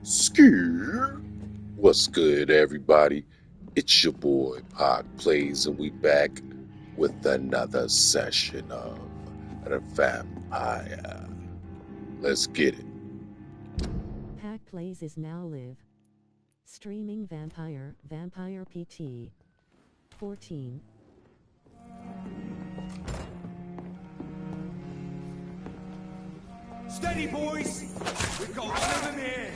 Skier. What's good, everybody? It's your boy Pod Plays, and we back with another session of the Vampire. Let's get it. Pack Plays is now live. Streaming Vampire PT 14. Steady, boys! We've got one of them here!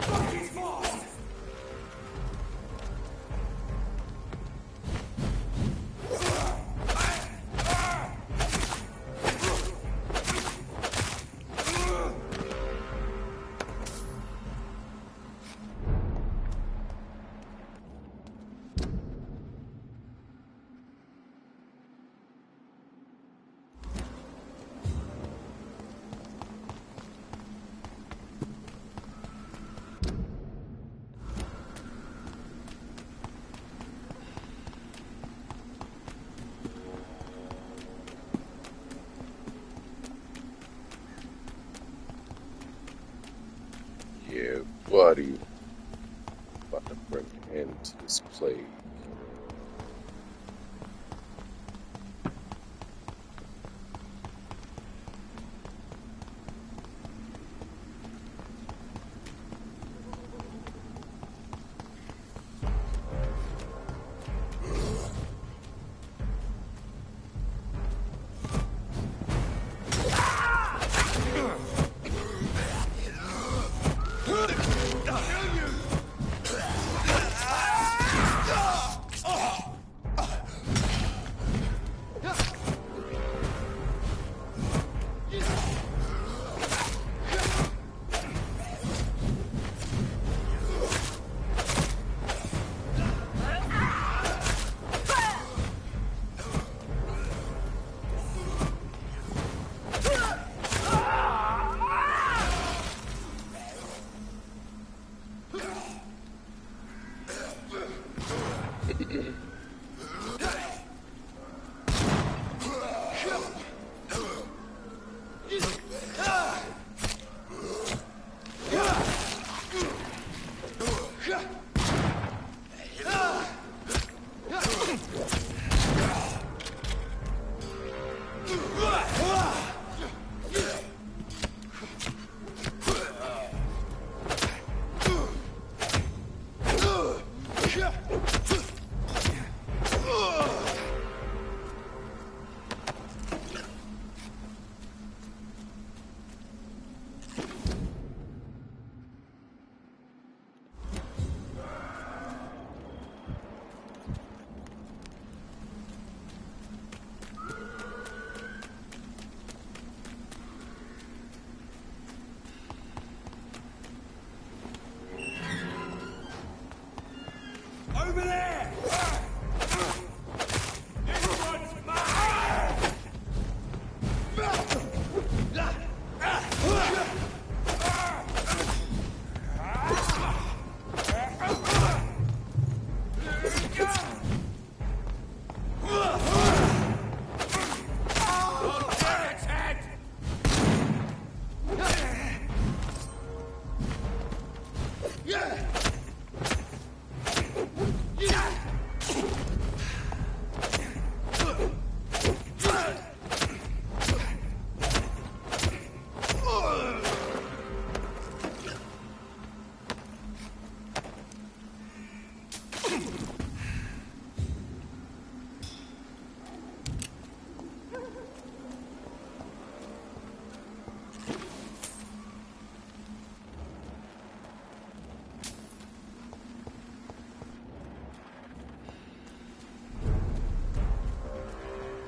Fuck, he's fast! Yeah, buddy. About to bring an end to this plague. Over there! Everyone's mine!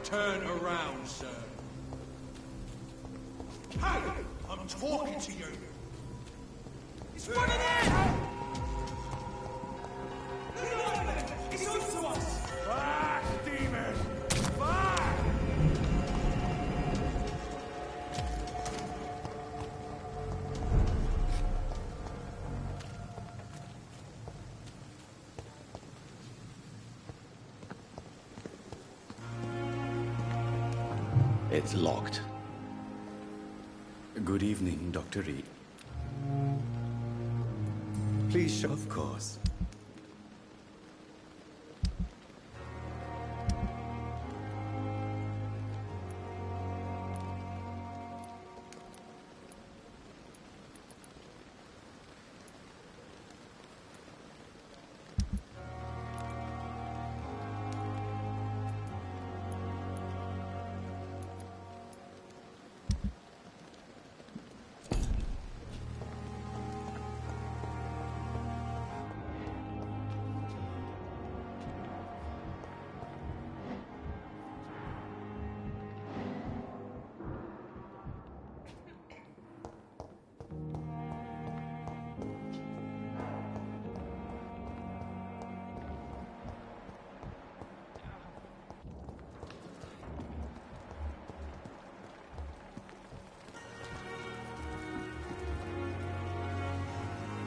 Turn around, sir. Hey! I'm talking to you! It's one of them! It's on to us! Fuck, demon! Fuck! It's locked. Good evening, Dr. Reed. Please show, of course.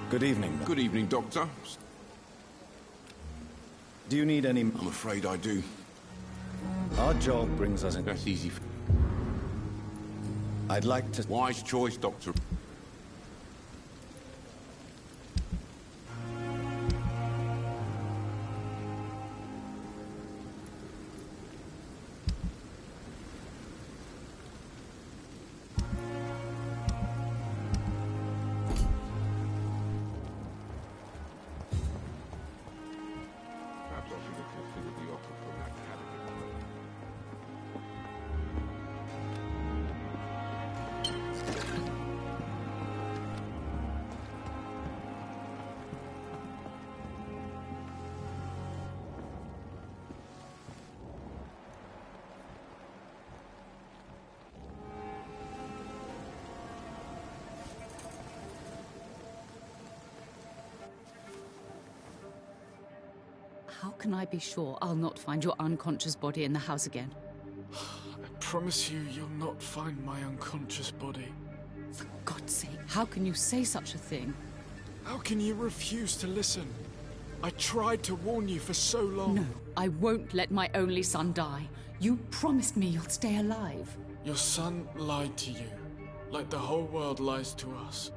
Good evening. Good evening, Doctor. Do you need any... I'm afraid I do. Our job brings us in... That's easy. I'd like to... Wise choice, Doctor. Perhaps I should have fulfilled the offer from that cabin. How can I be sure I'll not find your unconscious body in the house again? I promise you, you'll not find my unconscious body. For God's sake, how can you say such a thing? How can you refuse to listen? I tried to warn you for so long. No, I won't let my only son die. You promised me you'll stay alive. Your son lied to you, like the whole world lies to us.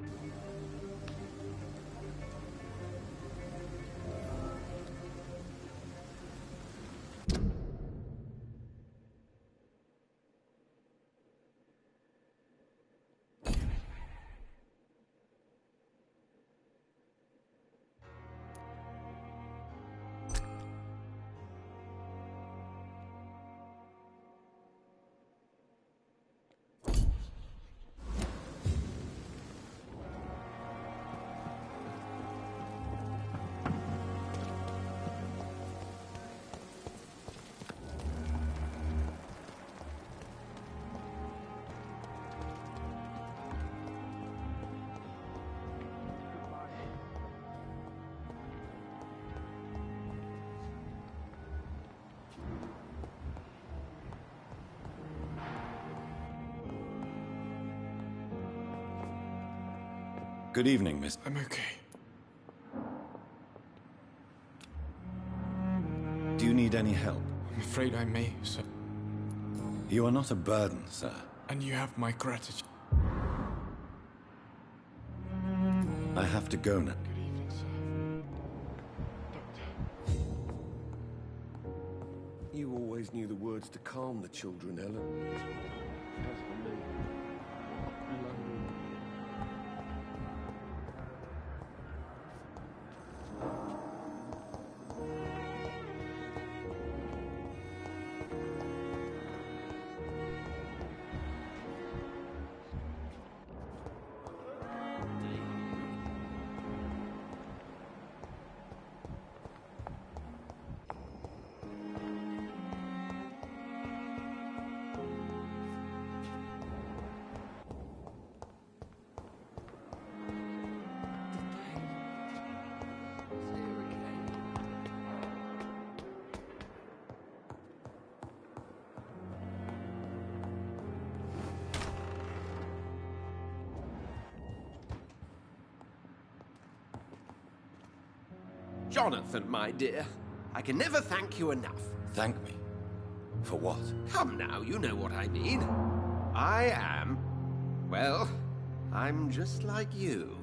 Good evening, Miss... I'm okay. Do you need any help? I'm afraid I may, sir. You are not a burden, sir. And you have my gratitude. I have to go now. Good evening, sir. Doctor. You always knew the words to calm the children, Ellen. As for me, Jonathan, my dear, I can never thank you enough. Thank me. For what? Come now, you know what I mean. I am, well, I'm just like you.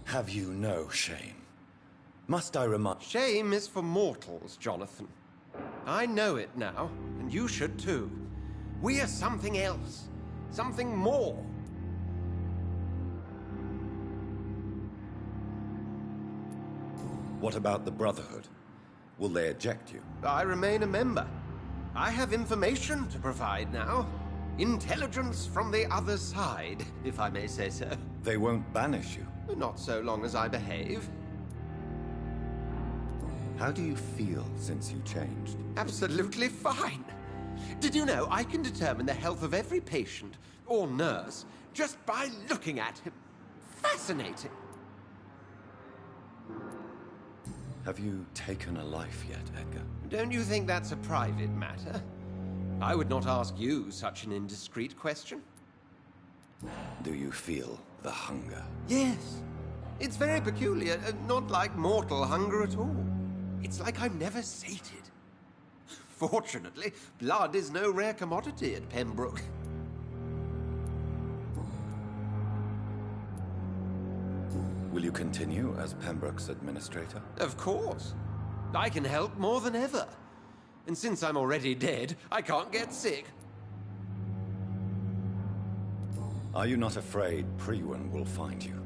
Have you no shame? Must I remind... Shame is for mortals, Jonathan. I know it now, and you should too. We are something else. Something more. What about the Brotherhood? Will they eject you? I remain a member. I have information to provide now. Intelligence from the other side, if I may say so. They won't banish you. Not so long as I behave. How do you feel since you changed? Absolutely fine. Did you know I can determine the health of every patient or nurse just by looking at him? Fascinating. Have you taken a life yet, Edgar? Don't you think that's a private matter? I would not ask you such an indiscreet question. Do you feel the hunger? Yes. It's very peculiar, not like mortal hunger at all. It's like I'm never sated. Fortunately, blood is no rare commodity at Pembroke. Will you continue as Pembroke's administrator? Of course. I can help more than ever. And since I'm already dead, I can't get sick. Are you not afraid Priwen will find you?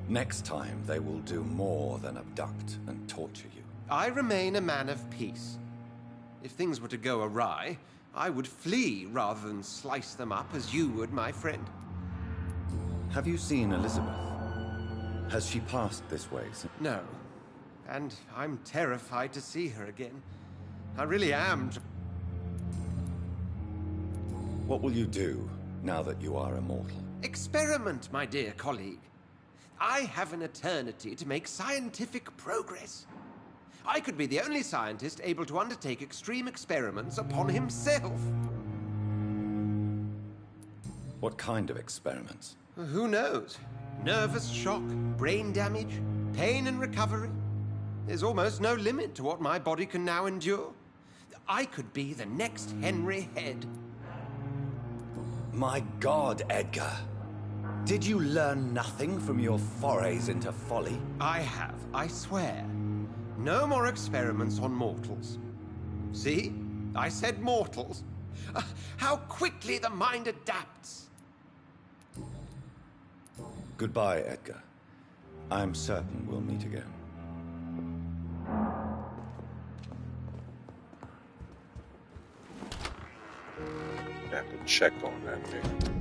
Next time, they will do more than abduct and torture you. I remain a man of peace. If things were to go awry, I would flee rather than slice them up as you would, my friend. Have you seen Elizabeth? Has she passed this way since? No. And I'm terrified to see her again. I really am. What will you do now that you are immortal? Experiment, my dear colleague. I have an eternity to make scientific progress. I could be the only scientist able to undertake extreme experiments upon himself. What kind of experiments? Who knows? Nervous shock, brain damage, pain and recovery. There's almost no limit to what my body can now endure. I could be the next Henry Head. My God, Edgar. Did you learn nothing from your forays into folly? I have, I swear. No more experiments on mortals. See? I said mortals. How quickly the mind adapts. Goodbye, Edgar. I'm certain we'll meet again. Have to check on that man.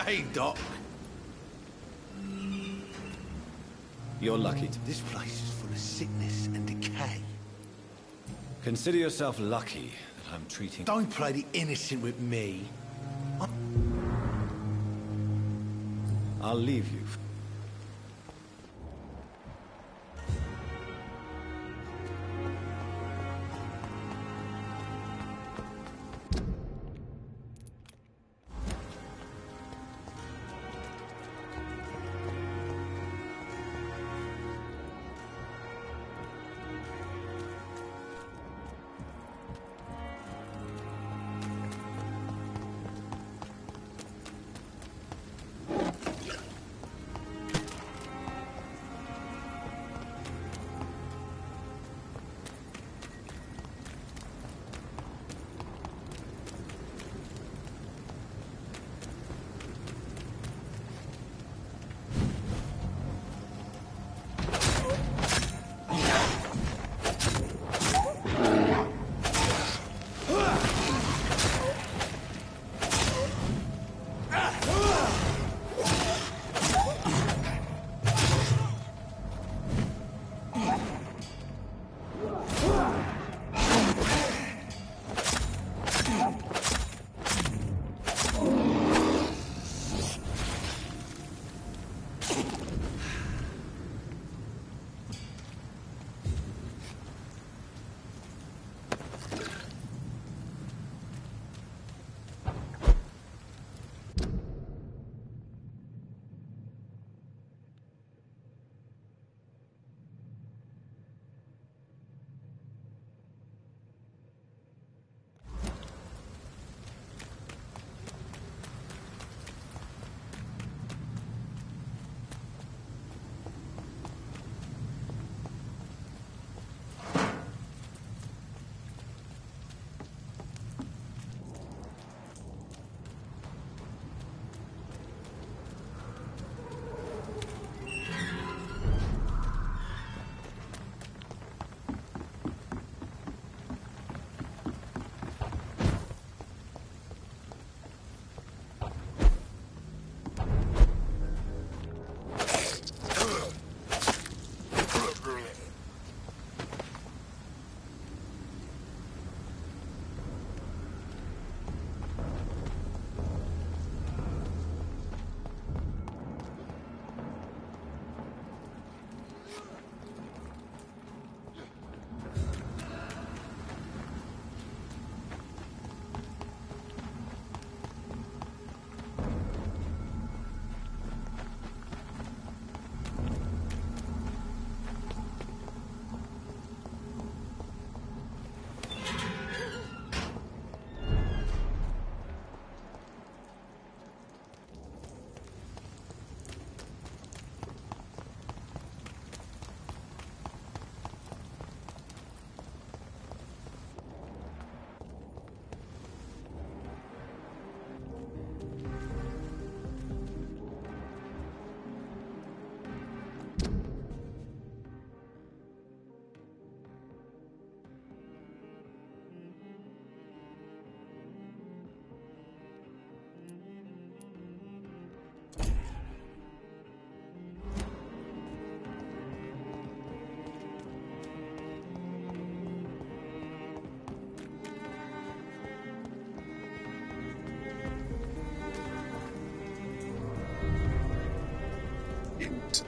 Hey, Doc. You're lucky to... This place is full of sickness and decay. Consider yourself lucky that I'm treating... Don't play the innocent with me. I'll leave you.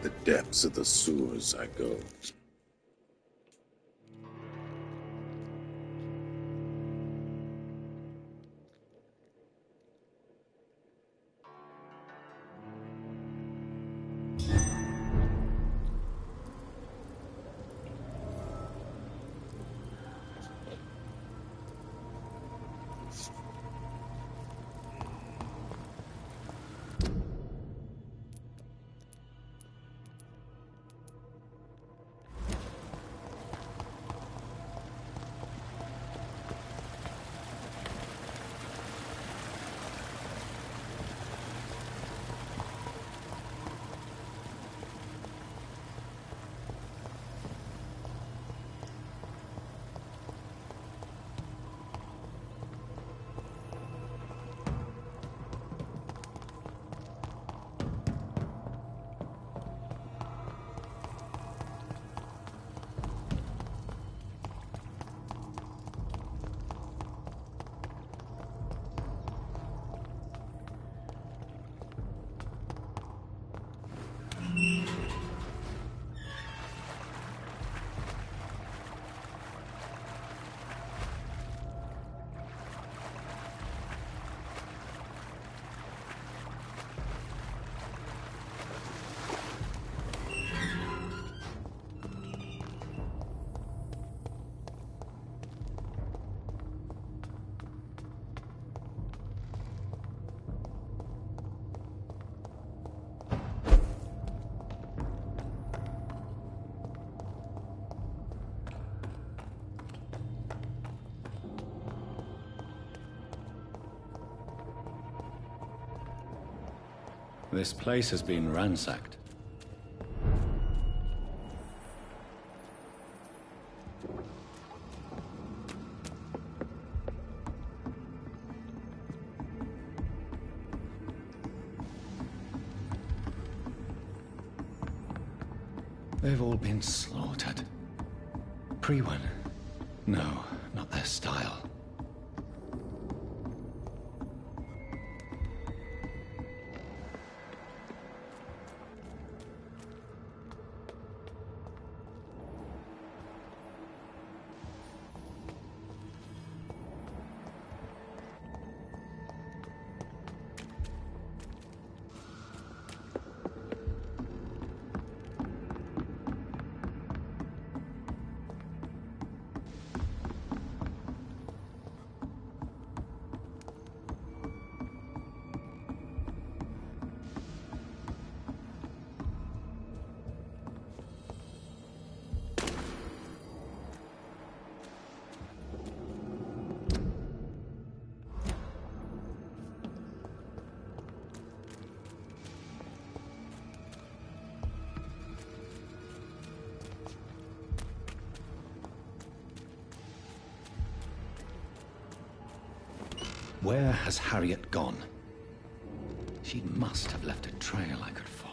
the depths of the sewers I go. This place has been ransacked. They've all been slaughtered. Priwen. No, not their style. Where has Harriet gone? She must have left a trail I could follow.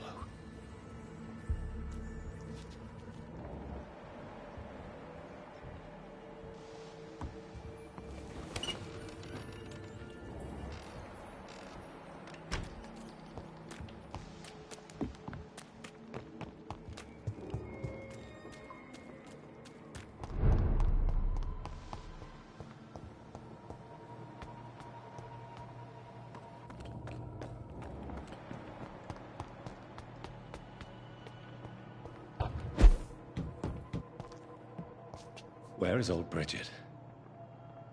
Where is old Bridget?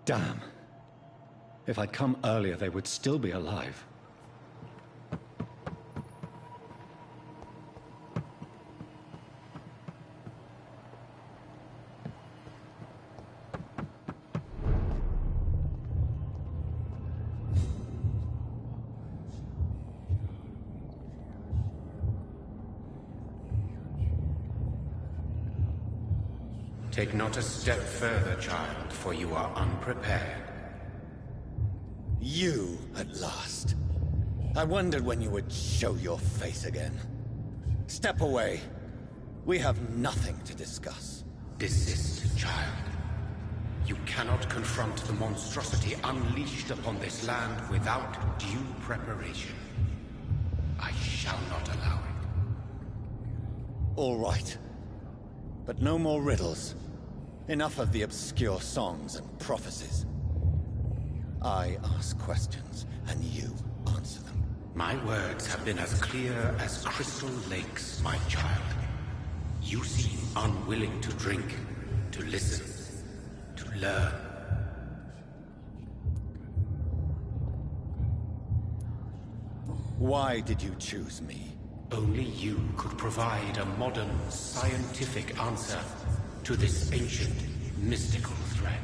Damn. If I'd come earlier, they would still be alive. Take not a step further, child, for you are unprepared. You, at last. I wondered when you would show your face again. Step away. We have nothing to discuss. Desist, child. You cannot confront the monstrosity unleashed upon this land without due preparation. I shall not allow it. All right. But no more riddles. Enough of the obscure songs and prophecies. I ask questions, and you answer them. My words have been as clear as crystal lakes, my child. You seem unwilling to drink, to listen, to learn. Why did you choose me? Only you could provide a modern, scientific answer to this ancient, mystical threat.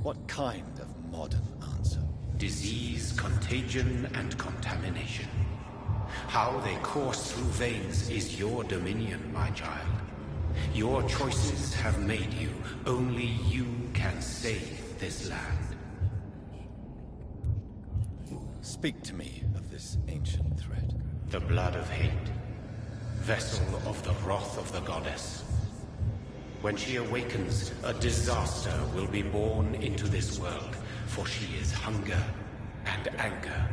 What kind of modern answer? Disease, contagion, and contamination. How they course through veins is your dominion, my child. Your choices have made you. Only you can save this land. Speak to me of this ancient threat. The blood of hate. Vessel of the wrath of the goddess. When she awakens, a disaster will be born into this world, for she is hunger and anger.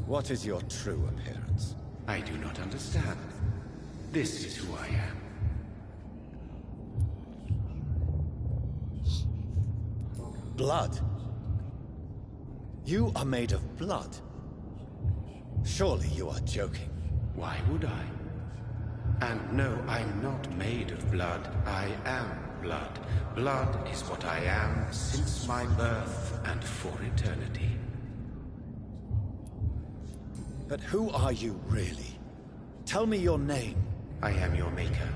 What is your true appearance? I do not understand. This is who I am. Blood? You are made of blood. Surely you are joking. Why would I? And no, I'm not made of blood. I am blood. Blood is what I am since my birth and for eternity. But who are you really? Tell me your name. I am your maker.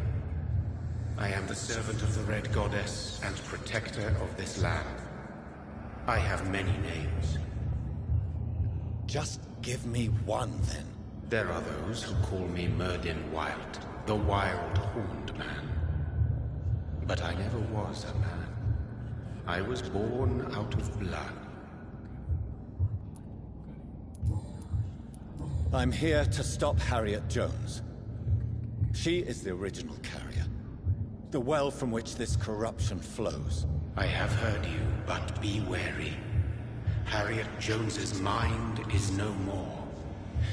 I am the servant of the Red Goddess and protector of this land. I have many names. Just give me one, then. There are those who call me Merdin Wild, the Wild Horned Man. But I never was a man. I was born out of blood. I'm here to stop Harriet Jones. She is the original carrier. The well from which this corruption flows. I have heard you, but be wary. Harriet Jones's mind is no more.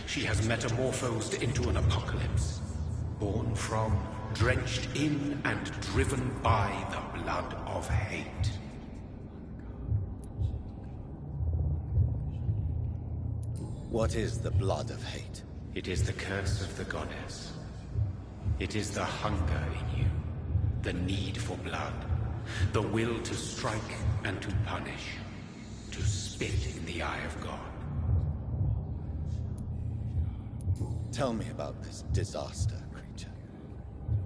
She has metamorphosed into an apocalypse. Born from, drenched in, and driven by the blood of hate. What is the blood of hate? It is the curse of the goddess. It is the hunger in you, the need for blood, the will to strike and to punish, to spit in the eye of God. Tell me about this disaster, creature.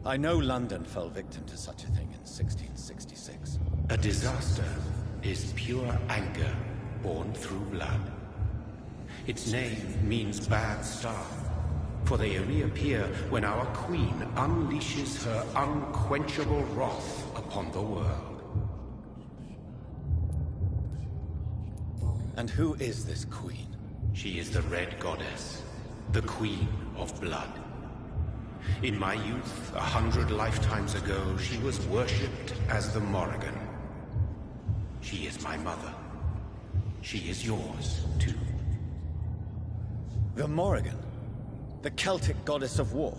I know London fell victim to such a thing in 1666. A disaster is pure anger born through blood. Its name means bad star, for they only appear when our queen unleashes her unquenchable wrath upon the world. And who is this queen? She is the Red Goddess, the Queen of Blood. In my youth, 100 lifetimes ago, she was worshipped as the Morrigan. She is my mother. She is yours, too. The Morrigan? The Celtic goddess of war?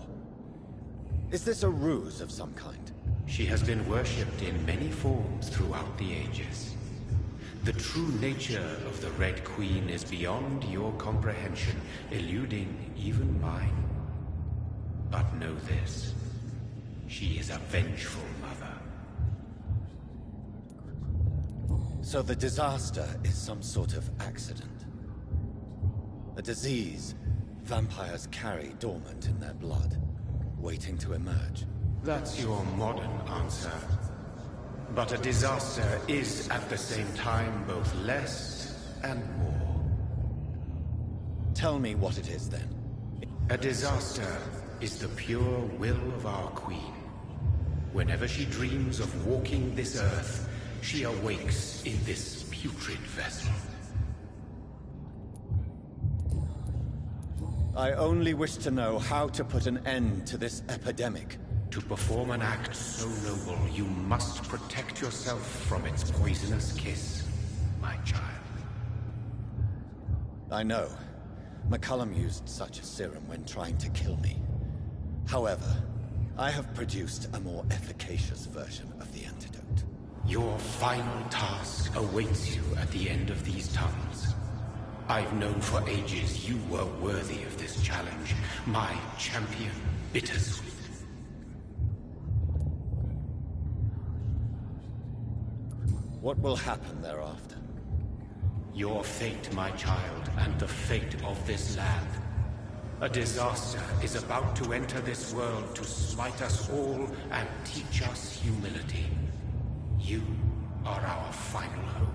Is this a ruse of some kind? She has been worshipped in many forms throughout the ages. The true nature of the Red Queen is beyond your comprehension, eluding even mine. But know this, she is a vengeful mother. So the disaster is some sort of accident. A disease vampires carry dormant in their blood, waiting to emerge. That's your modern answer. But a disaster is at the same time both less and more. Tell me what it is then. A disaster is the pure will of our queen. Whenever she dreams of walking this earth, she awakes in this putrid vessel. I only wish to know how to put an end to this epidemic. To perform an act so noble, you must protect yourself from its poisonous kiss, my child. I know. McCullum used such a serum when trying to kill me. However, I have produced a more efficacious version of the antidote. Your final task awaits you at the end of these tunnels. I've known for ages you were worthy of this challenge, my champion, Bittersweet. What will happen thereafter? Your fate, my child, and the fate of this land. A disaster is about to enter this world to smite us all and teach us humility. You are our final hope.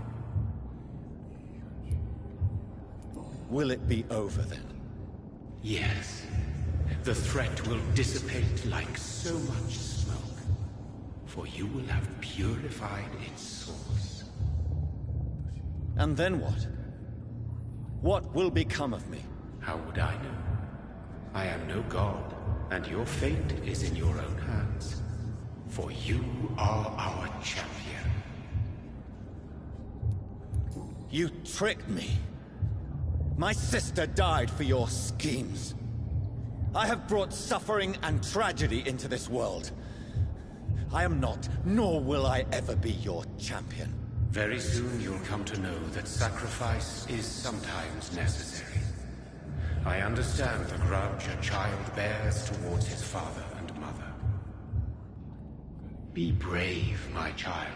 Will it be over then? Yes. The threat will dissipate like so much smoke. For you will have purified its source. And then what? What will become of me? How would I know? I am no god, and your fate is in your own hands. For you are our champion. You tricked me. My sister died for your schemes. I have brought suffering and tragedy into this world. I am not, nor will I ever be your champion. Very soon you'll come to know that sacrifice is sometimes necessary. I understand the grudge a child bears towards his father and mother. Be brave, my child.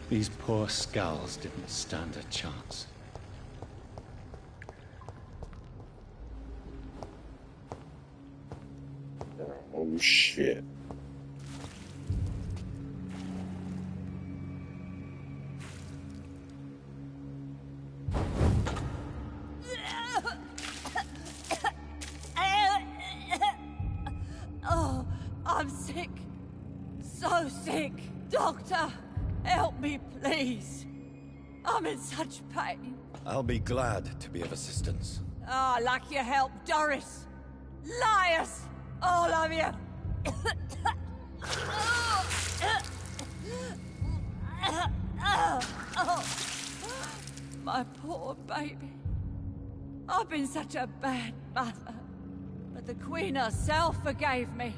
These poor skulls didn't stand a chance. Oh, shit. Oh, I'm sick. So sick. Doctor, help me, please. I'm in such pain. I'll be glad to be of assistance. Ah, like your help, Doris. Liars! All of you! My poor baby. I've been such a bad mother. But the Queen herself forgave me.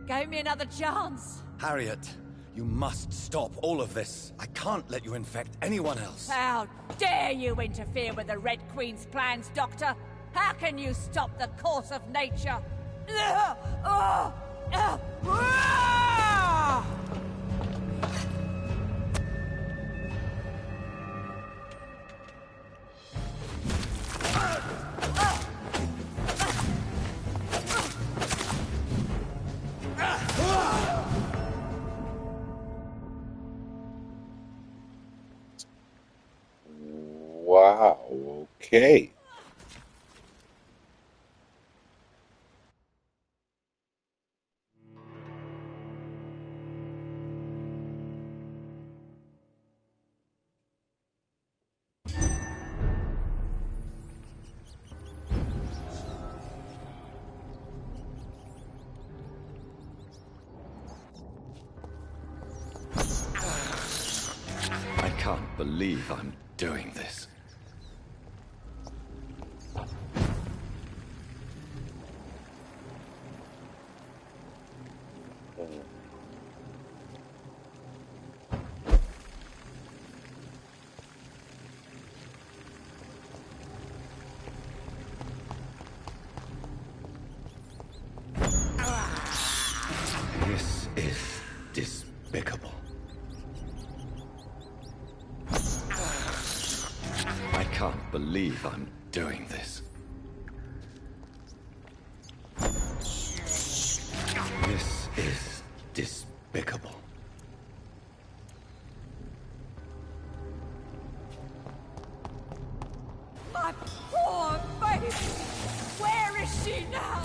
Gave me another chance. Harriet, you must stop all of this. I can't let you infect anyone else. How dare you interfere with the Red Queen's plans, Doctor? How can you stop the course of nature? Wow, okay. I can't believe I'm doing this. This is despicable. I can't believe I'm doing this. despicable. My poor baby! Where is she now?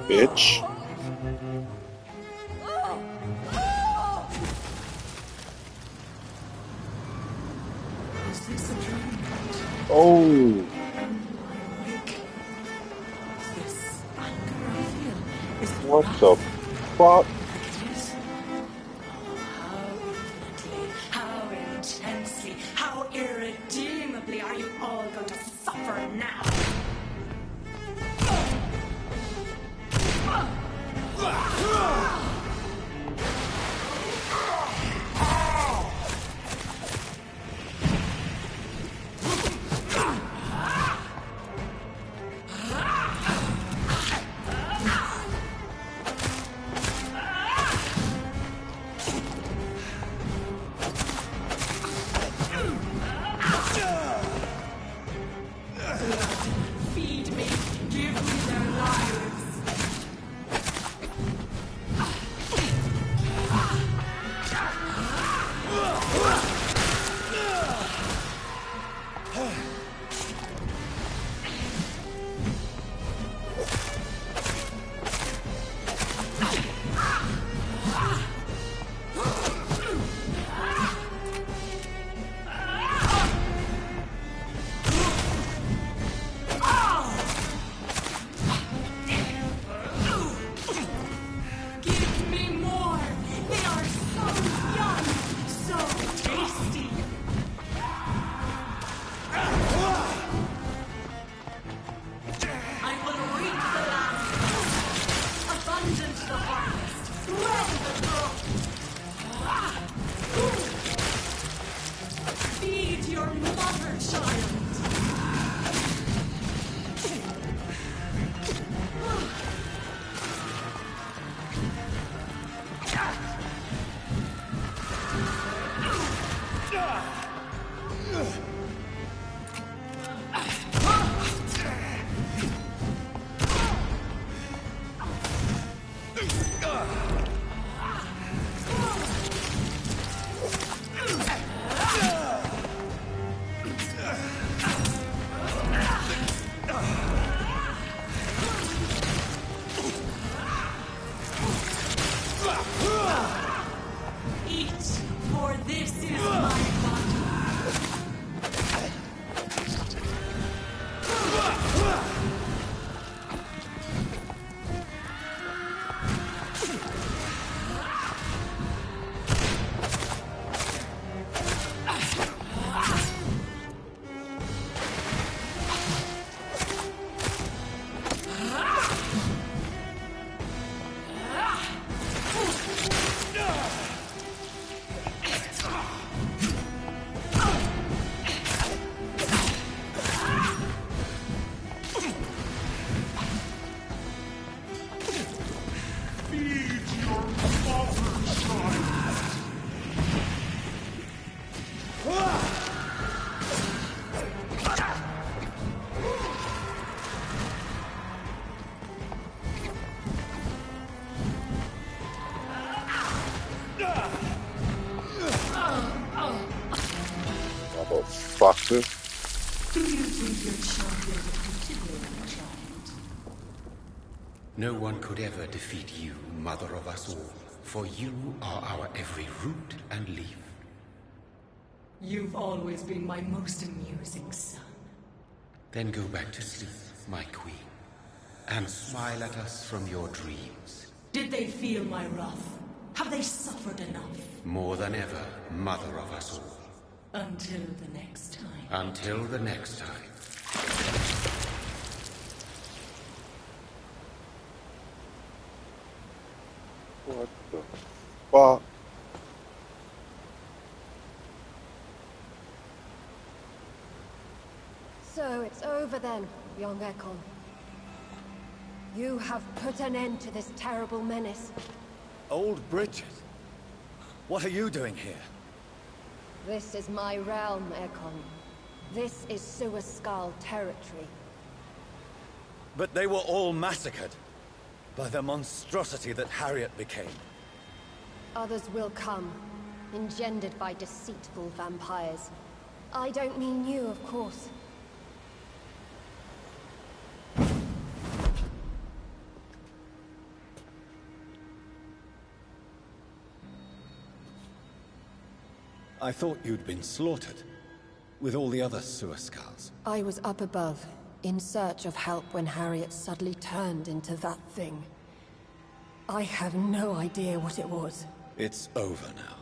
Bitch. Is this a dream? Oh. This anger I feel, is it What wrath? the fuck? It is. Oh, how infinitely, how intensely, how irredeemably are you all going to suffer now? Feed me, give me their lives. Give me more. They are so young, so tasty. I will reap the last crop. Abundant the harvest. Spread the growth. Feed your mother, child. Eat, for this is my body. Motherfucker. Do you think your champion would consider a giant? No one could ever defeat you, mother of us all, for you are our every root and leaf. You've always been my most amusing son. Then go back to sleep, my queen, and smile at us from your dreams. Did they feel my wrath? Have they suffered enough? More than ever, mother of us all. Until the next time. Until the next time. What the fuck? So it's over then, young Ekon. You have put an end to this terrible menace. Old Bridget? What are you doing here? This is my realm, Ekon. This is Suaskal territory. But they were all massacred by the monstrosity that Harriet became. Others will come, engendered by deceitful vampires. I don't mean you, of course. I thought you'd been slaughtered, with all the other Suaskals. I was up above, in search of help when Harriet suddenly turned into that thing. I have no idea what it was. It's over now.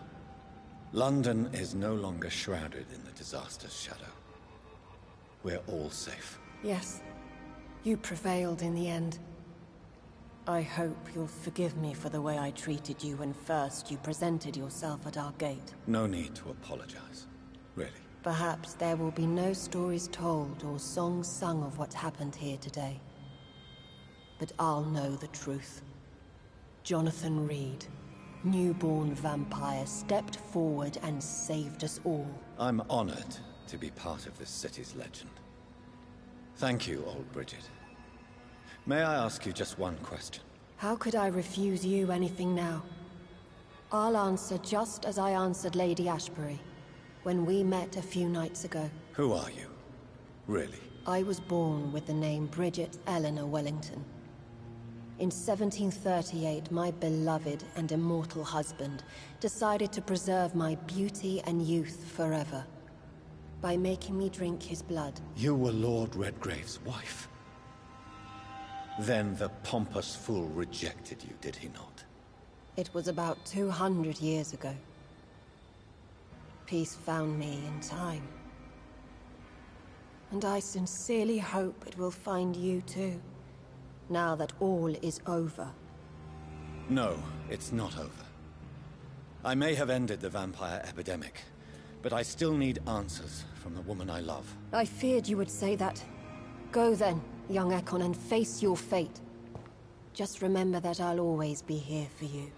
London is no longer shrouded in the disaster's shadow. We're all safe. Yes, you prevailed in the end. I hope you'll forgive me for the way I treated you when first you presented yourself at our gate. No need to apologize, really. Perhaps there will be no stories told or songs sung of what happened here today. But I'll know the truth. Jonathan Reed, newborn vampire, stepped forward and saved us all. I'm honored to be part of this city's legend. Thank you, old Bridget. May I ask you just one question? How could I refuse you anything now? I'll answer just as I answered Lady Ashbury when we met a few nights ago. Who are you? Really? I was born with the name Bridget Eleanor Wellington. In 1738, my beloved and immortal husband decided to preserve my beauty and youth forever by making me drink his blood. You were Lord Redgrave's wife. Then the pompous fool rejected you, did he not? It was about 200 years ago. Peace found me in time. And I sincerely hope it will find you too, now that all is over. No, it's not over. I may have ended the vampire epidemic, but I still need answers from the woman I love. I feared you would say that. Go then, young Ekon, and face your fate. Just remember that I'll always be here for you.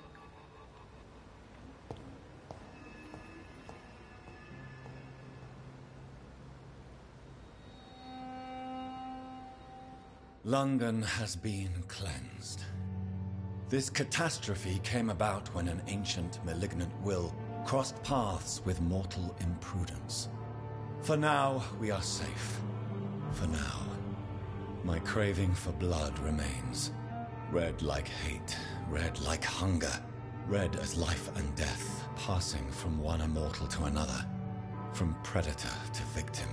London has been cleansed. This catastrophe came about when an ancient, malignant will crossed paths with mortal imprudence. For now, we are safe. For now. My craving for blood remains. Red like hate, red like hunger. Red as life and death, passing from one immortal to another. From predator to victim.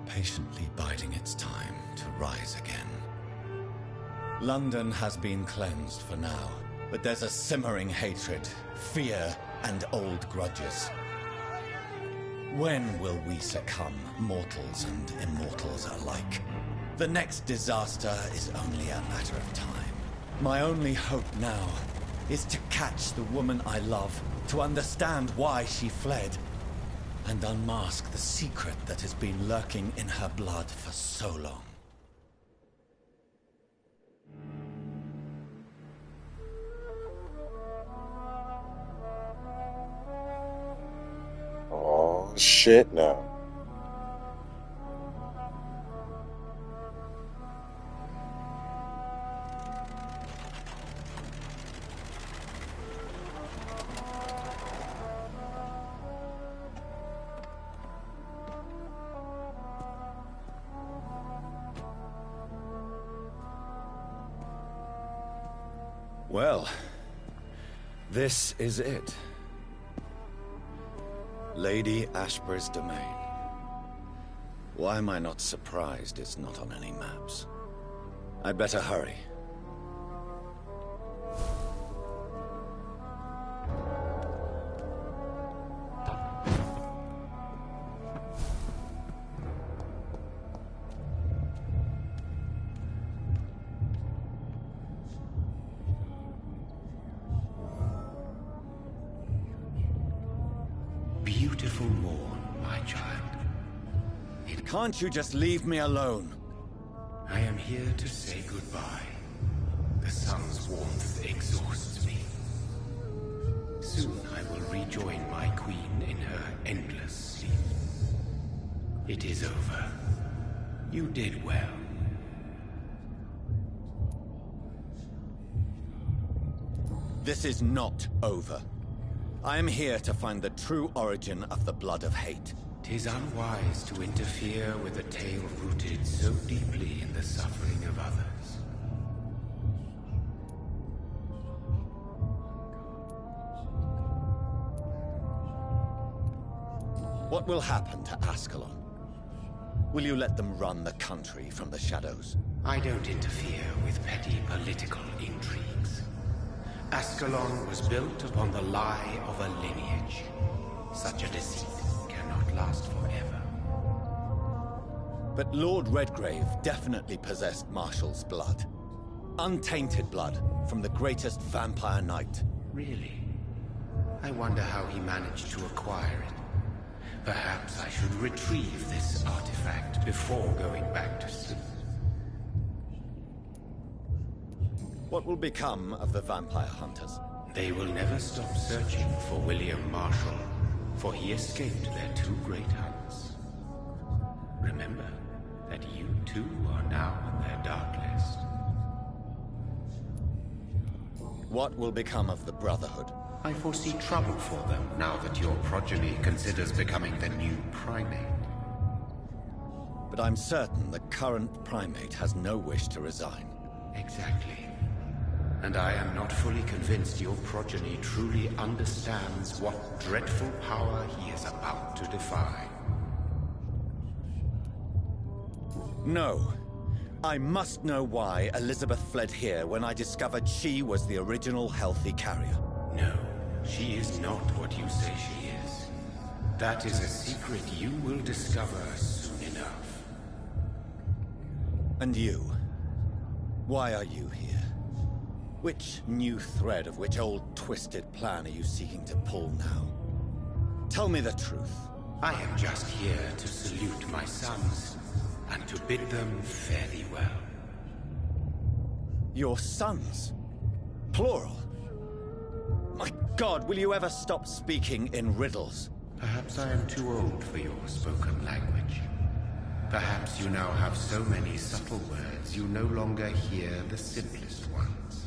Patiently biding its time to rise again. London has been cleansed for now, but there's a simmering hatred, fear, and old grudges. When will we succumb, mortals and immortals alike? The next disaster is only a matter of time. My only hope now is to catch the woman I love, to understand why she fled, and unmask the secret that has been lurking in her blood for so long. Shit, no. Well, this is it. Lady Ashbur's domain. Why am I not surprised it's not on any maps? I'd better hurry. Beautiful morn, my child. Can't you just leave me alone? I am here to say goodbye. The sun's warmth exhausts me. Soon I will rejoin my queen in her endless sleep. It is over. You did well. This is not over. I am here to find the true origin of the blood of hate. 'Tis unwise to interfere with a tale rooted so deeply in the suffering of others. What will happen to Ascalon? Will you let them run the country from the shadows? I don't interfere with petty political intrigues. Ascalon was built upon the lie of a lineage. Such a deceit cannot last forever. But Lord Redgrave definitely possessed Marshall's blood. Untainted blood from the greatest vampire knight. Really? I wonder how he managed to acquire it. Perhaps I should retrieve this artifact before going back to sleep. What will become of the vampire hunters? They will never stop searching for William Marshall, for he escaped their two great hunts. Remember that you too are now on their dark list. What will become of the Brotherhood? I foresee trouble for them now that your progeny considers becoming the new primate. But I'm certain the current primate has no wish to resign. Exactly. And I am not fully convinced your progeny truly understands what dreadful power he is about to defy. No. I must know why Elizabeth fled here when I discovered she was the original healthy carrier. No, she is not what you say she is. That is a secret you will discover soon enough. And you? Why are you here? Which new thread of which old twisted plan are you seeking to pull now? Tell me the truth. I am just here to salute my sons, and to bid them fare thee well. Your sons? Plural? My God, will you ever stop speaking in riddles? Perhaps I am too old for your spoken language. Perhaps you now have so many subtle words you no longer hear the simplest ones.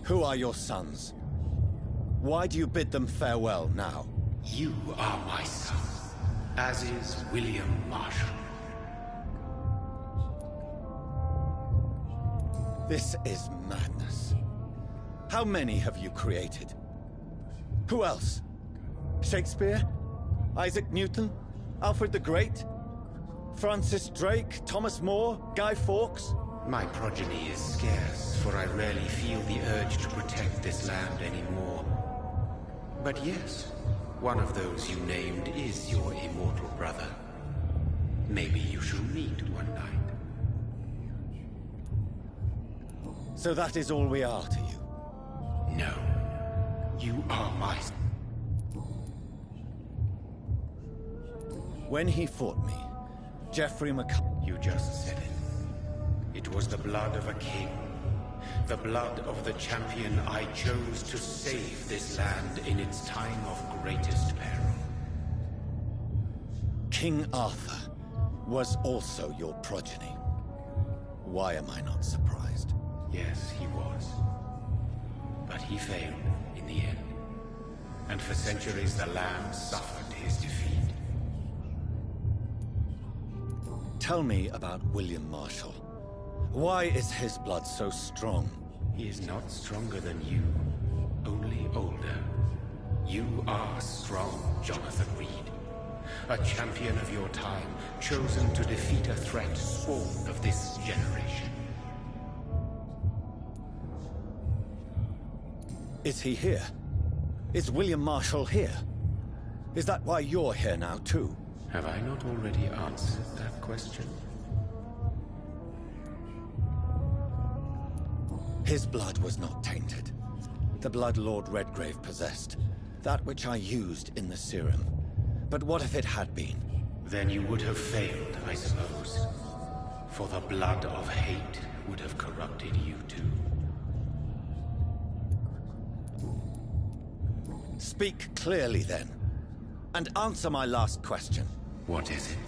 Who are your sons? Why do you bid them farewell now? You are my son, as is William Marshall. This is madness. How many have you created? Who else? Shakespeare? Isaac Newton? Alfred the Great? Francis Drake? Thomas More? Guy Fawkes? My progeny is scarce, for I rarely feel the urge to protect this land anymore. But yes, one of those you named is your immortal brother. Maybe you shall meet one night. So that is all we are to you? No. You are my... When he fought me, Geoffrey You just said it. It was the blood of a king. The blood of the champion I chose to save this land in its time of greatest peril. King Arthur was also your progeny. Why am I not surprised? Yes, he was. But he failed in the end. And for centuries the land suffered his defeat. Tell me about William Marshall. Why is his blood so strong? He is not stronger than you, only older. You are strong, Jonathan Reed. A champion of your time, chosen to defeat a threat spawned of this generation. Is he here? Is William Marshall here? Is that why you're here now, too? Have I not already answered that question? His blood was not tainted. The blood Lord Redgrave possessed. That which I used in the serum. But what if it had been? Then you would have failed, I suppose. For the blood of hate would have corrupted you too. Speak clearly, then. And answer my last question. What is it?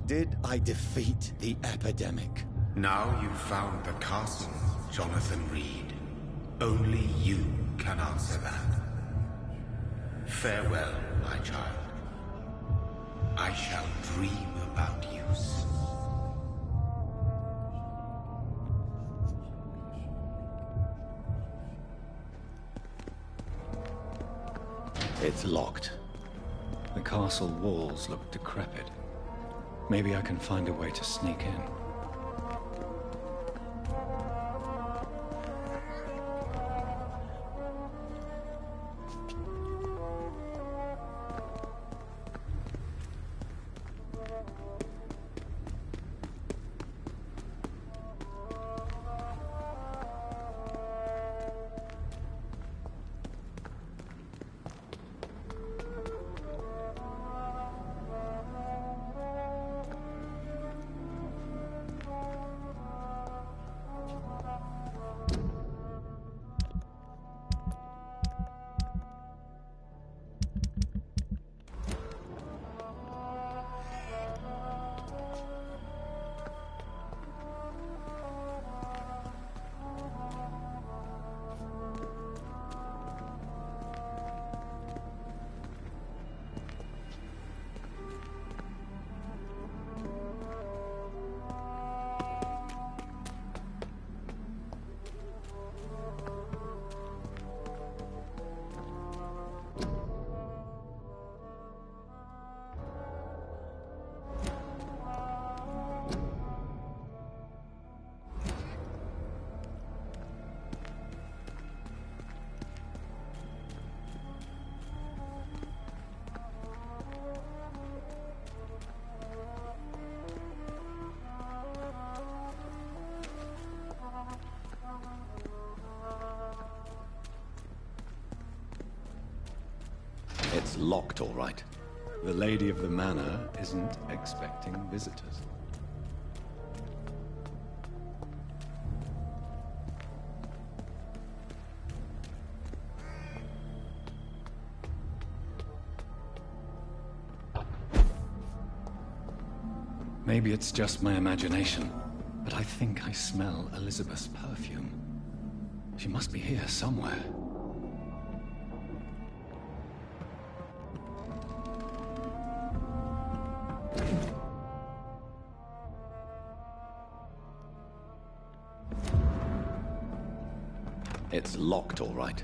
Did I defeat the epidemic? Now you've found the castle, Jonathan Reed. Only you can answer that. Farewell, my child. I shall dream about you soon. It's locked. The castle walls look decrepit. Maybe I can find a way to sneak in. It's locked, all right. The lady of the manor isn't expecting visitors. Maybe it's just my imagination, but I think I smell Elizabeth's perfume. She must be here somewhere. It's locked, all right.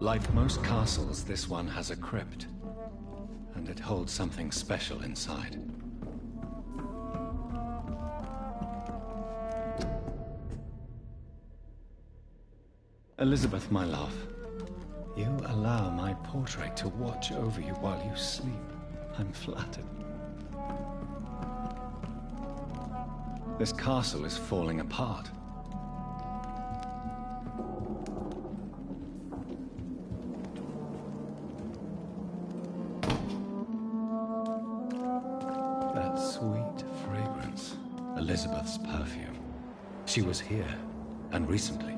Like most castles, this one has a crypt, and it holds something special inside. Elizabeth, my love, you allow my portrait to watch over you while you sleep. I'm flattered. This castle is falling apart. That sweet fragrance. Elizabeth's perfume. She was here, and recently.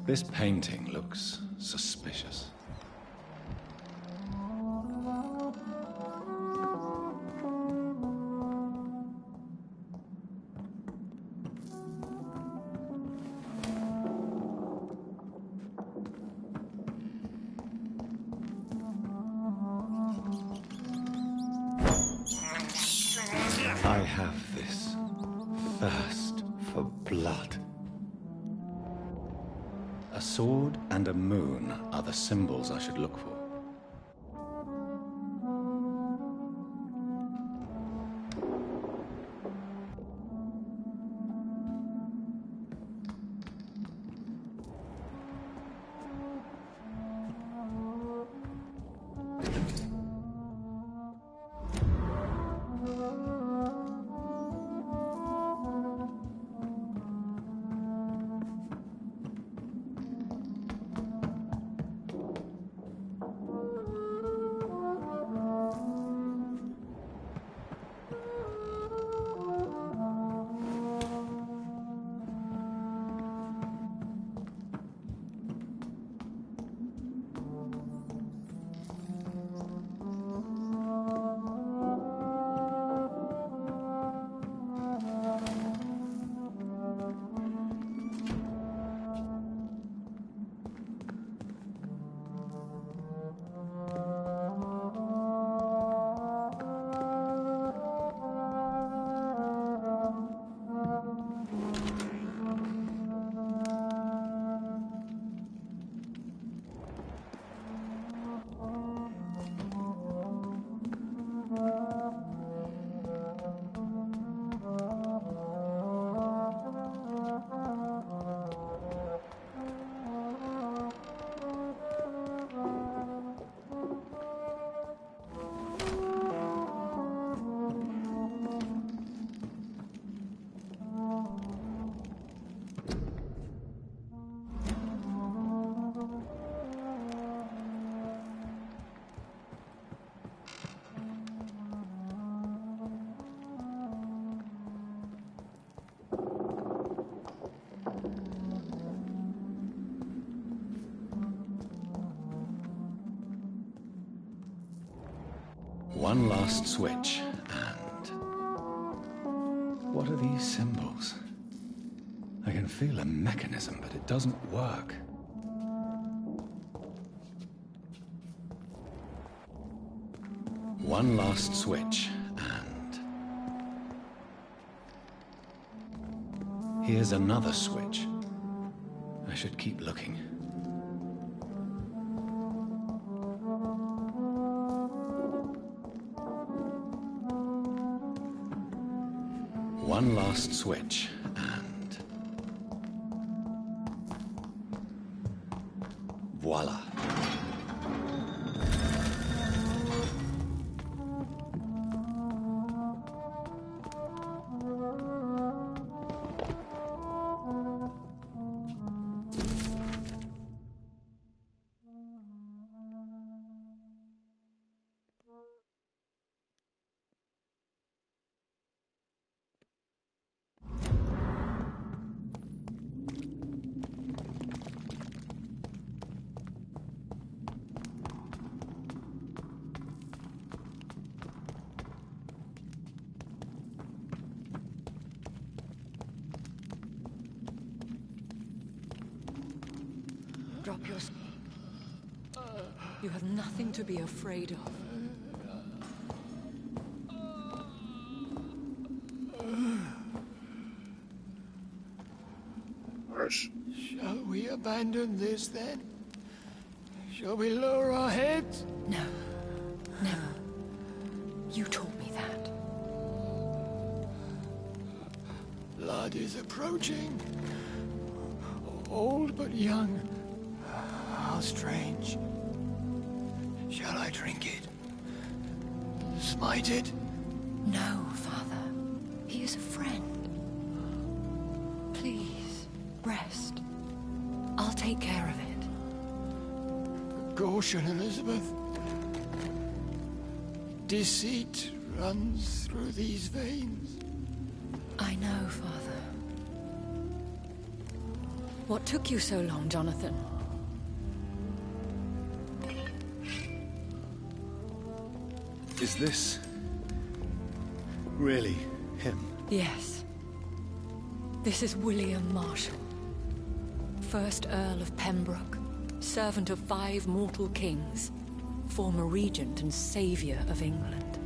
This painting looks suspicious. I have this thirst for blood. A sword and a moon are the symbols I should look for. One last switch, and... what are these symbols? I can feel a mechanism, but it doesn't work. One last switch, and... here's another switch. I should keep looking. One last switch, and... voila. You have nothing to be afraid of. Harsh. Shall we abandon this then? Shall we lower our heads? No. Never. You taught me that. Blood is approaching. Old but young. How strange. Shall I drink it? Smite it? No, Father. He is a friend. Please, rest. I'll take care of it. Caution, Elizabeth. Deceit runs through these veins. I know, Father. What took you so long, Jonathan? Is this really him? Yes. This is William Marshall, 1st Earl of Pembroke, servant of 5 mortal kings, former regent and savior of England.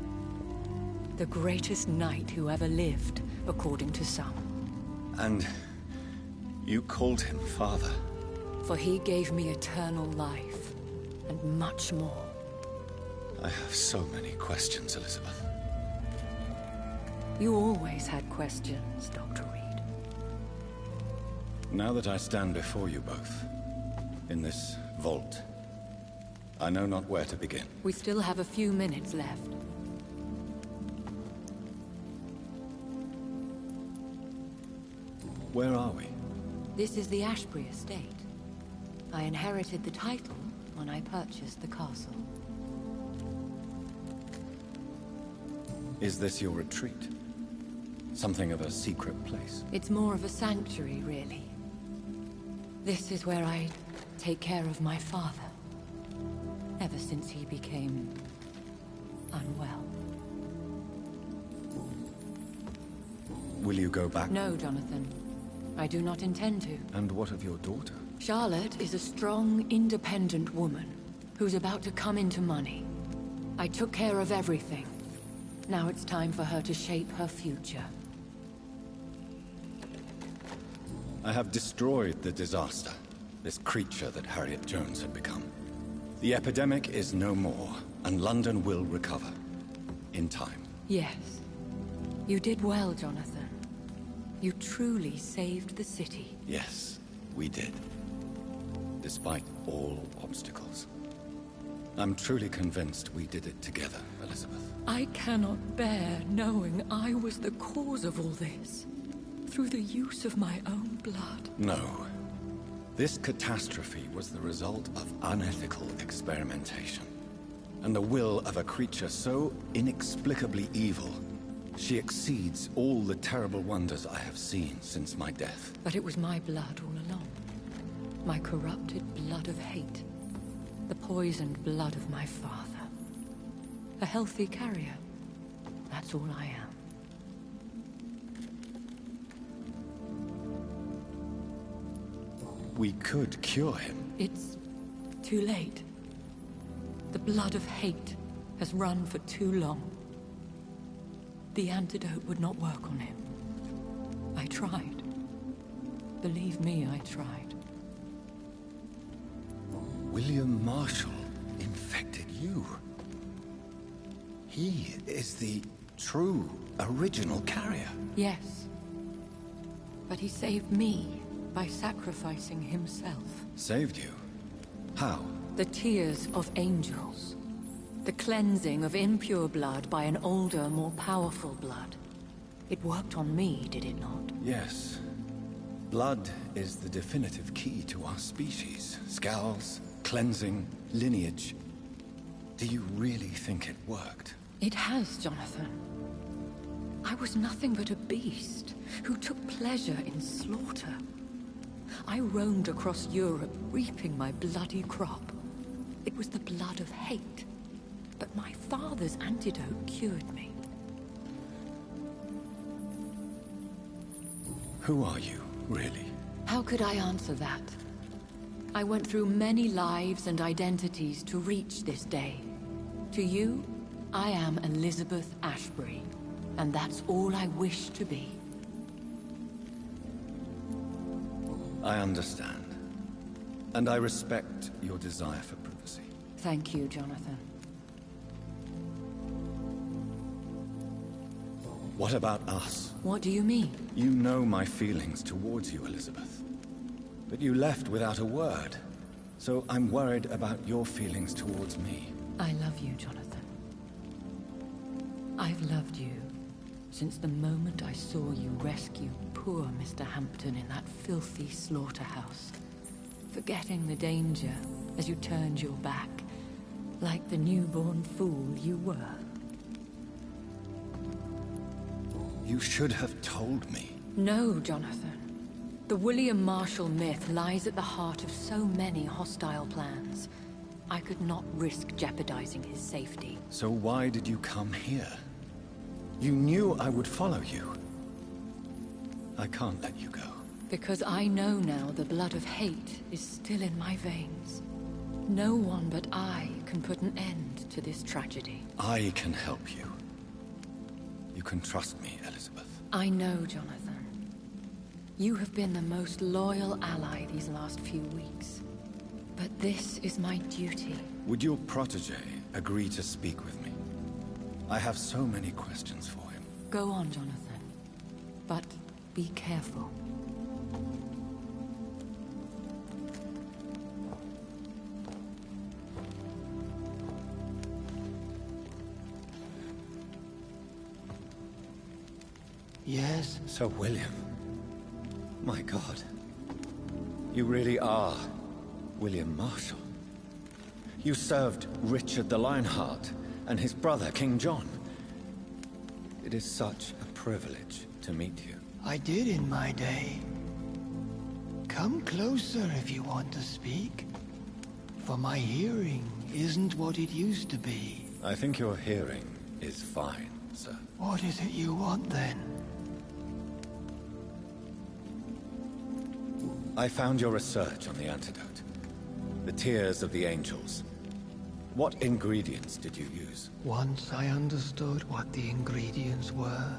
The greatest knight who ever lived, according to some. And you called him father? For he gave me eternal life, and much more. I have so many questions, Elizabeth. You always had questions, Dr. Reed. Now that I stand before you both, in this vault, I know not where to begin. We still have a few minutes left. Where are we? This is the Ashbury estate. I inherited the title when I purchased the castle. Is this your retreat? Something of a secret place? It's more of a sanctuary, really. This is where I take care of my father. Ever since he became unwell. Will you go back? No, Jonathan. I do not intend to. And what of your daughter? Charlotte is a strong, independent woman who's about to come into money. I took care of everything. Now it's time for her to shape her future. I have destroyed the disaster, this creature that Harriet Jones had become. The epidemic is no more, and London will recover. In time. Yes. You did well, Jonathan. You truly saved the city. Yes, we did. Despite all obstacles. I'm truly convinced we did it together, Elizabeth. I cannot bear knowing I was the cause of all this. Through the use of my own blood. No. This catastrophe was the result of unethical experimentation. And the will of a creature so inexplicably evil, she exceeds all the terrible wonders I have seen since my death. But it was my blood all along. My corrupted blood of hate. The poisoned blood of my father. A healthy carrier. That's all I am. We could cure him. It's too late. The blood of hate has run for too long. The antidote would not work on him. I tried. Believe me, I tried. William Marshall infected you. He is the true, original carrier. Yes. But he saved me by sacrificing himself. Saved you? How? The tears of angels. The cleansing of impure blood by an older, more powerful blood. It worked on me, did it not? Yes. Blood is the definitive key to our species. Scowls, cleansing, lineage. Do you really think it worked? It has, Jonathan. I was nothing but a beast who took pleasure in slaughter. I roamed across Europe, reaping my bloody crop. It was the blood of hate. But my father's antidote cured me. Who are you, really? How could I answer that? I went through many lives and identities to reach this day. To you, I am Elizabeth Ashbury, and that's all I wish to be. I understand. And I respect your desire for privacy. Thank you, Jonathan. What about us? What do you mean? You know my feelings towards you, Elizabeth. But you left without a word. So I'm worried about your feelings towards me. I love you, Jonathan. I've loved you since the moment I saw you rescue poor Mr. Hampton in that filthy slaughterhouse. Forgetting the danger as you turned your back, like the newborn fool you were. You should have told me. No, Jonathan. The William Marshall myth lies at the heart of so many hostile plans. I could not risk jeopardizing his safety. So why did you come here? You knew I would follow you. I can't let you go. Because I know now the blood of hate is still in my veins. No one but I can put an end to this tragedy. I can help you. You can trust me, Elizabeth. I know, Jonathan. You have been the most loyal ally these last few weeks. But this is my duty. Would your protege agree to speak with me? I have so many questions for him. Go on, Jonathan. But be careful. Yes? Sir William. My God. You really are William Marshall. You served Richard the Lionheart and his brother, King John. It is such a privilege to meet you. I did in my day. Come closer if you want to speak. For my hearing isn't what it used to be. I think your hearing is fine, sir. What is it you want then? I found your research on the antidote. The tears of the angels. What ingredients did you use? Once I understood what the ingredients were,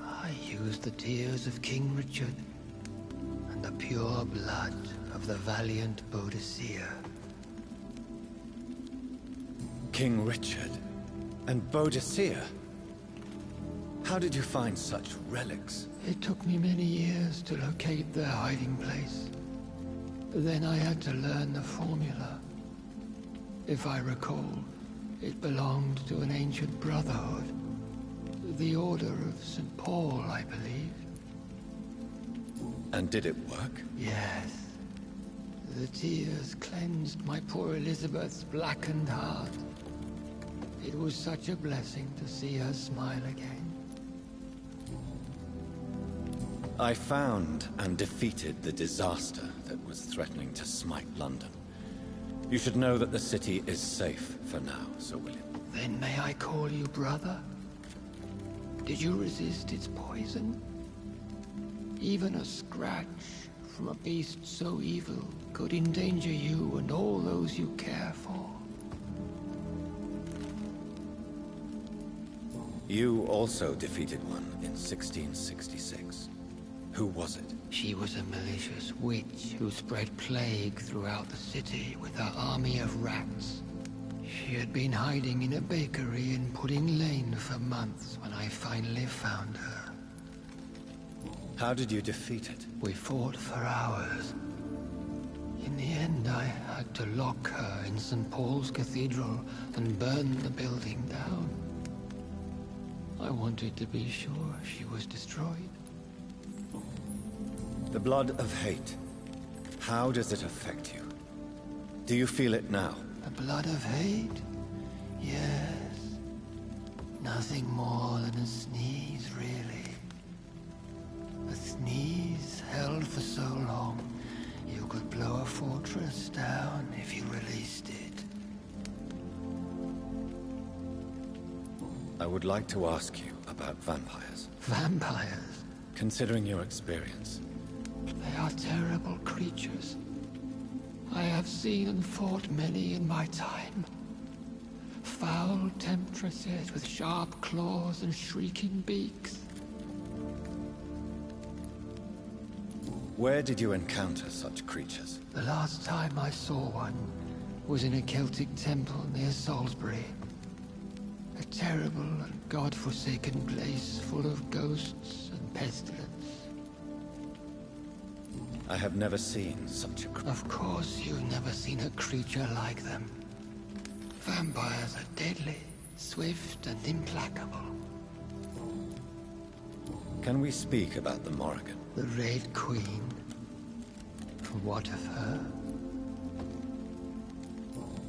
I used the tears of King Richard and the pure blood of the valiant Boadicea. King Richard and Boadicea? How did you find such relics? It took me many years to locate their hiding place. Then I had to learn the formula. If I recall, it belonged to an ancient brotherhood. The Order of St. Paul, I believe. And did it work? Yes. The tears cleansed my poor Elizabeth's blackened heart. It was such a blessing to see her smile again. I found and defeated the disaster that was threatening to smite London. You should know that the city is safe for now, Sir William. Then may I call you brother? Did you resist its poison? Even a scratch from a beast so evil could endanger you and all those you care for. You also defeated one in 1666. Who was it? She was a malicious witch who spread plague throughout the city with her army of rats. She had been hiding in a bakery in Pudding Lane for months when I finally found her. How did you defeat it? We fought for hours. In the end, I had to lock her in St. Paul's Cathedral and burn the building down. I wanted to be sure she was destroyed. The blood of hate. How does it affect you? Do you feel it now? The blood of hate? Yes. Nothing more than a sneeze, really. A sneeze held for so long, you could blow a fortress down if you released it. I would like to ask you about vampires. Vampires? Considering your experience, They are terrible creatures. I have seen and fought many in my time. Foul temptresses with sharp claws and shrieking beaks. Where did you encounter such creatures? The last time I saw one was in a Celtic temple near Salisbury. A terrible and god-forsaken place full of ghosts and pestilence. I have never seen such a creature. Of course you've never seen a creature like them. Vampires are deadly, swift and implacable. Can we speak about the Morrigan? The Red Queen. What of her?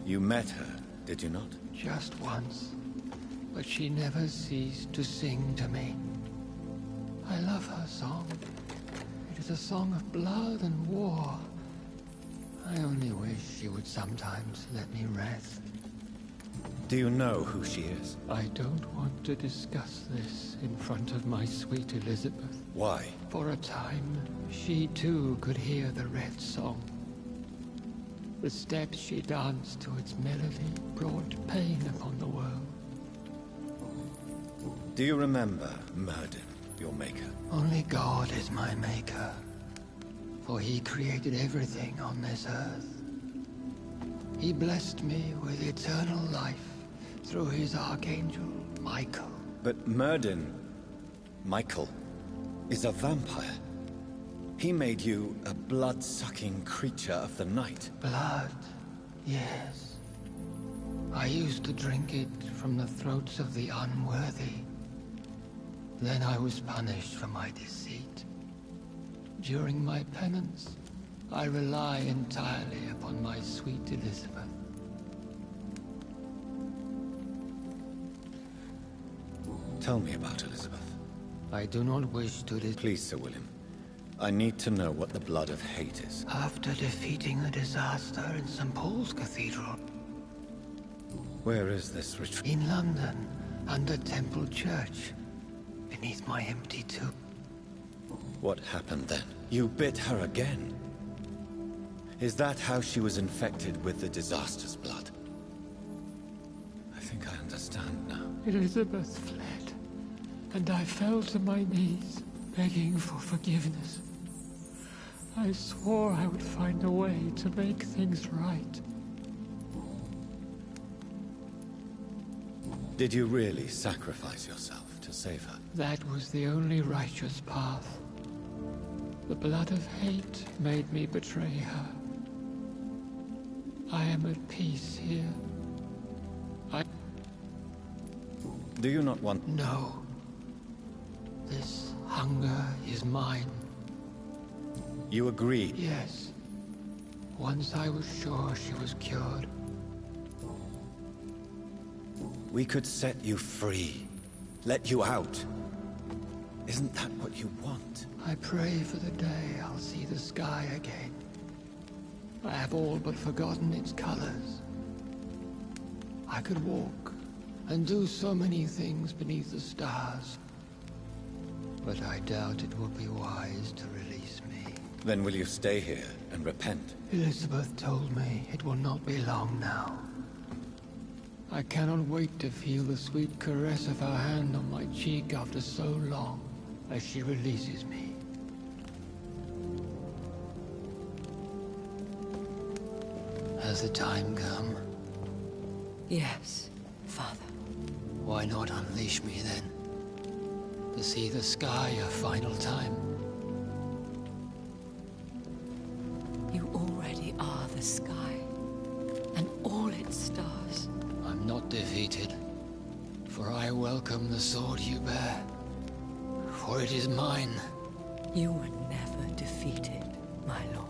You met her, did you not? Just once. But she never ceased to sing to me. I love her song. It is a song of blood and war. I only wish she would sometimes let me rest. Do you know who she is? I don't want to discuss this in front of my sweet Elizabeth. Why? For a time, she too could hear the Red Song. The steps she danced to its melody brought pain upon the world. Do you remember Myrddin, your maker? Only God is my maker, for he created everything on this earth. He blessed me with eternal life through his archangel, Michael. But Myrddin, Michael, is a vampire. He made you a blood-sucking creature of the night. Blood, yes. I used to drink it from the throats of the unworthy. Then I was punished for my deceit. During my penance, I rely entirely upon my sweet Elizabeth. Tell me about Elizabeth. I do not wish to Please, Sir William. I need to know what the blood of hate is. After defeating the disaster in St. Paul's Cathedral. Where is this retreat? In London, under Temple Church, beneath my empty tomb. What happened then? You bit her again. Is that how she was infected with the disaster's blood? I think I understand now. Elizabeth fled, and I fell to my knees, begging for forgiveness. I swore I would find a way to make things right. Did you really sacrifice yourself to save her? That was the only righteous path. The blood of hate made me betray her. I am at peace here. Do you not want... No. This hunger is mine. You agreed? Yes. Once I was sure she was cured. We could set you free. Let you out. Isn't that what you want? I pray for the day I'll see the sky again. I have all but forgotten its colors. I could walk and do so many things beneath the stars. But I doubt it will be wise to release me. Then will you stay here and repent? Elizabeth told me it will not be long now. I cannot wait to feel the sweet caress of her hand on my cheek after so long, as she releases me. Has the time come? Yes, Father. Why not unleash me then? To see the sky a final time? You already are the sky, and all its stars. I'm not defeated, for I welcome the sword you bear, for it is mine. You were never defeated, my lord.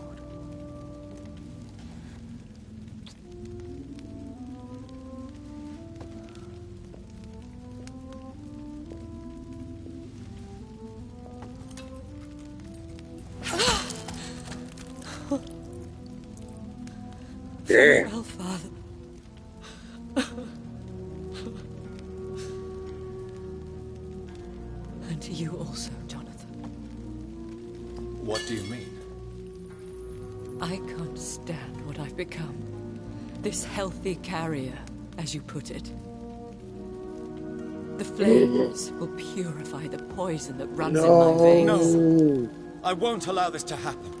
Farewell, Father. And to you also, Jonathan. What do you mean? This healthy carrier, as you put it. The flames will purify the poison that runs in my veins. No! I won't allow this to happen.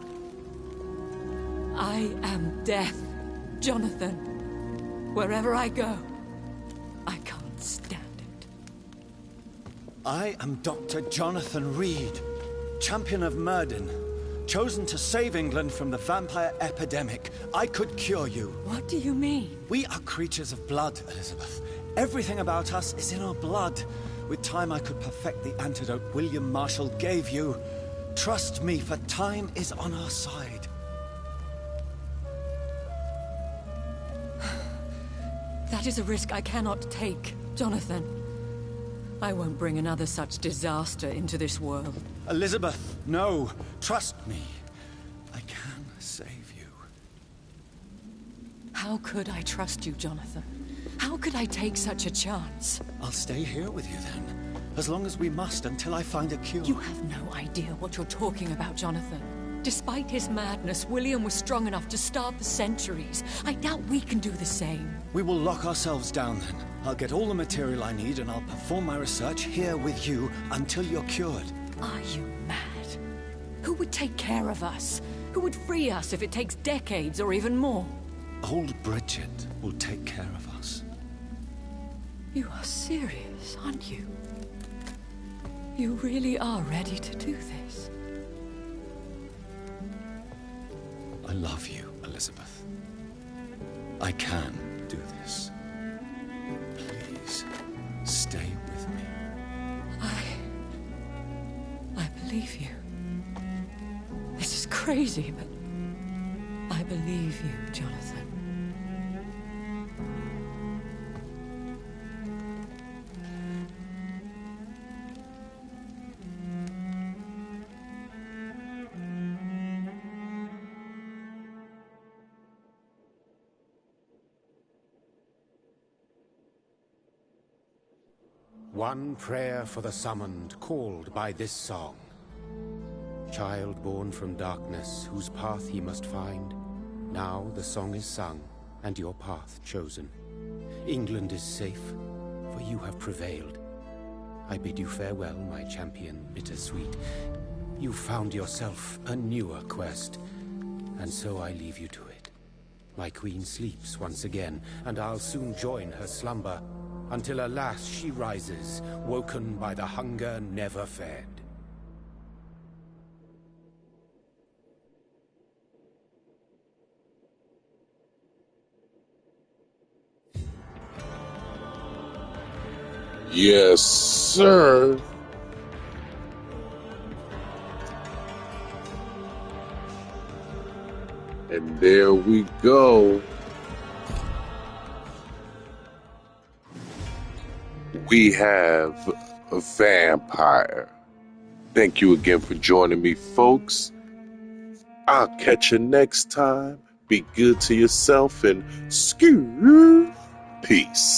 I am death, Jonathan. Wherever I go, I can't stand it. I am Dr. Jonathan Reed, champion of Myrddin, chosen to save England from the vampire epidemic. I could cure you. What do you mean? We are creatures of blood, Elizabeth. Everything about us is in our blood. With time, I could perfect the antidote William Marshall gave you. Trust me, for time is on our side. That is a risk I cannot take, Jonathan. I won't bring another such disaster into this world. Elizabeth, no. Trust me. I can save you. How could I trust you, Jonathan? How could I take such a chance? I'll stay here with you then. As long as we must, until I find a cure. You have no idea what you're talking about, Jonathan. Despite his madness, William was strong enough to start the centuries. I doubt we can do the same. We will lock ourselves down then. I'll get all the material I need and I'll perform my research here with you until you're cured. Are you mad? Who would take care of us? Who would free us if it takes decades or even more? Old Bridget will take care of us. You are serious, aren't you? You really are ready to do this? I love you, Elizabeth. I can do this. Please, stay with me. I believe you. This is crazy, but I believe you, Jonathan. One prayer for the summoned, called by this song. Child born from darkness, whose path ye must find. Now the song is sung, and your path chosen. England is safe, for you have prevailed. I bid you farewell, my champion bittersweet. You found yourself a newer quest, and so I leave you to it. My queen sleeps once again, and I'll soon join her slumber, until alas she rises, woken by the hunger never fed. Yes, sir. And there we go. We have a Vampyr. Thank you again for joining me, folks. I'll catch you next time. Be good to yourself and peace.